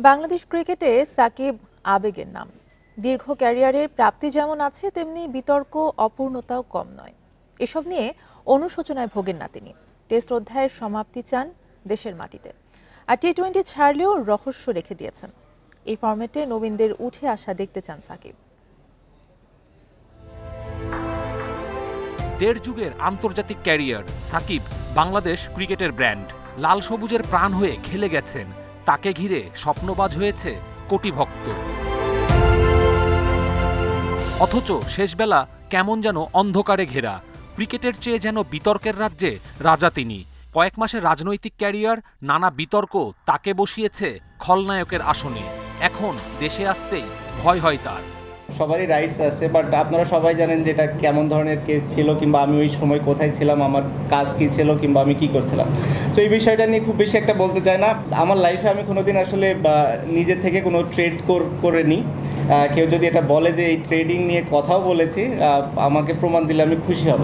বাংলাদেশ ক্রিকেটে সাকিব আবেগের নাম। দীর্ঘ ক্যারিয়ারের প্রাপ্তি যেমন আছে, তেমনি বিতর্ক অপূর্ণতাও কম নয়। এসব নিয়ে অনুশোচনায় ভোগেন না তিনি। টেস্ট অধ্যায়ের সমাপ্তি চান দেশের মাটিতে, আর টি-20 ছাড়লেও রহস্য রেখে দিয়েছেন। এই ফরম্যাটে নবীনদের উঠে আসা দেখতে চান সাকিব। দেড় যুগের আন্তর্জাতিক ক্যারিয়ার সাকিব বাংলাদেশ ক্রিকেটের ব্র্যান্ড। লাল সবুজের প্রাণ হয়ে খেলে গেছেন, তাকে ঘিরে স্বপ্নবাজ হয়েছে কোটি ভক্ত। অথচ শেষবেলা কেমন যেন অন্ধকারে ঘেরা। ক্রিকেটের চেয়ে যেন বিতর্কের রাজ্যে রাজা তিনি। কয়েক মাসের রাজনৈতিক ক্যারিয়ার, নানা বিতর্ক তাকে বসিয়েছে খলনায়কের আসনে। এখন দেশে আসতেই ভয় হয় তার। সবারই রাইটস আছে, বাট আপনারা সবাই জানেন যে এটা কেমন ধরনের কেস ছিল, কিংবা আমি ওই সময় কোথায় ছিলাম, আমার কাজ কী ছিল, কিংবা আমি কী করছিলাম। তো এই বিষয়টা নিয়ে খুব বেশি একটা বলতে চাই না। আমার লাইফে আমি কোনোদিন আসলে নিজের থেকে কোনো ট্রেড করে নিই। কেউ যদি এটা বলে যে এই ট্রেডিং নিয়ে কথাও বলেছি, আমাকে প্রমাণ দিলে আমি খুশি হব।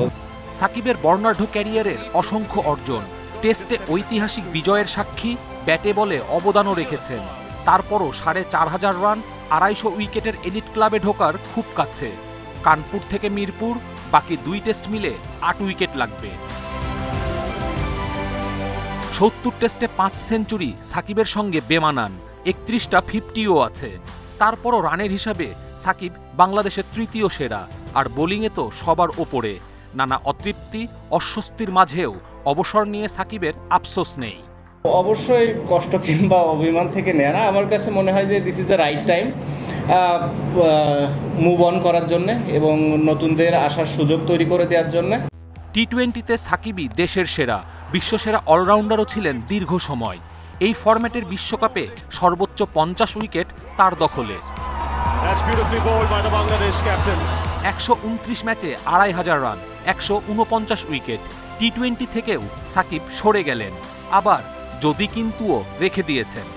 সাকিবের বর্ণাঢ্য ক্যারিয়ারের অসংখ্য অর্জন, টেস্টে ঐতিহাসিক বিজয়ের সাক্ষী, ব্যাটে বলে অবদানও রেখেছেন। তারপরও ৪,৫০০ রান, ২৫০ উইকেটের এলিট ক্লাবে ঢোকার খুব কাছে। কানপুর থেকে মিরপুর, বাকি ২ টেস্ট মিলে ৮ উইকেট লাগবে। ৭০ টেস্টে ৫ সেঞ্চুরি সাকিবের সঙ্গে বেমানান, ৩১টা 50ও আছে। তারপরও রানের হিসাবে সাকিব বাংলাদেশের তৃতীয় সেরা, আর বোলিংয়ে তো সবার ওপরে। নানা অতৃপ্তি, অস্বস্তির মাঝেও অবসর নিয়ে সাকিবের আফসোস নেই। অবশ্যই কষ্ট কিংবা অভিমান থেকে নেয় না। আমার কাছে মনে হয় যে this is the right time move on করার জন্য এবং নতুনদের আসার সুযোগ তৈরি করে দেওয়ার জন্য। টি-20তে সাকিবই দেশের সেরা, বিশ্বসেরা অলরাউন্ডারও ছিলেন দীর্ঘ সময়। এই ফরম্যাটের বিশ্বকাপে সর্বোচ্চ 50 উইকেট তার দখলে। ১২৯ ম্যাচে ২৫০০ রান, ১৪৯ উইকেট। টি-20 থেকেও সাকিব সরে গেলেন, আবার যদি কিন্তুও রেখে দিয়েছেন।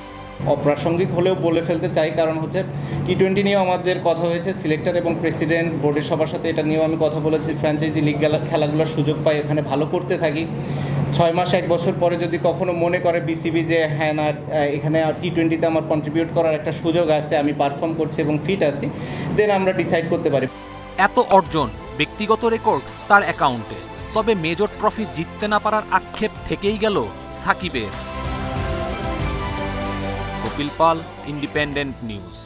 অপ্রাসঙ্গিক হলেও বলে ফেলতে চাই, কারণ হচ্ছে টি-20 নিয়েও আমাদের কথা হয়েছে। সিলেক্টর এবং প্রেসিডেন্ট বোর্ডের সবার সাথে এটা নিয়েও আমি কথা বলেছি। ফ্র্যাঞ্চাইজি লিগ খেলাগুলোর সুযোগ পাই, এখানে ভালো করতে থাকি। 6 মাস 1 বছর পরে যদি কখনো মনে করে বিসিবি যে হ্যাঁ না, এখানে টি-20তে আমার কন্ট্রিবিউট করার একটা সুযোগ আছে, আমি পারফর্ম করছি এবং ফিট আছি, দেন আমরা ডিসাইড করতে পারি। এত অর্জন, ব্যক্তিগত রেকর্ড তার অ্যাকাউন্টে, তবে মেজর ট্রফি জিততে না পারার আক্ষেপ থেকেই গেল সাকিবের। কপিল পাল, ইন্ডিপেন্ডেন্ট নিউজ।